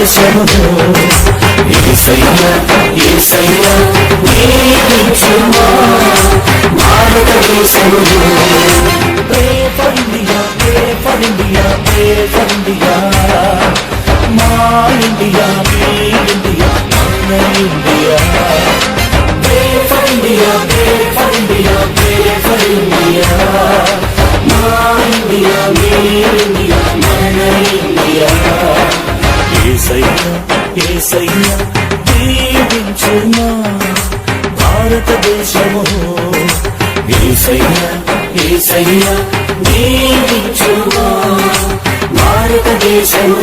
భారతదేశము యేసయ్యా యేసయ్యా దీవించుమా భారతదేశము Pray for India, pray for India, pray for India. మా ఇండియా మీ India మన India Pray for India, pray for India, pray for India. మా India మీ India మన India యేసయ్యా యేసయ్యా దీవించుమా భారతదేశము యేసయ్యా యేసయ్యా దీవించుమా భారతదేశము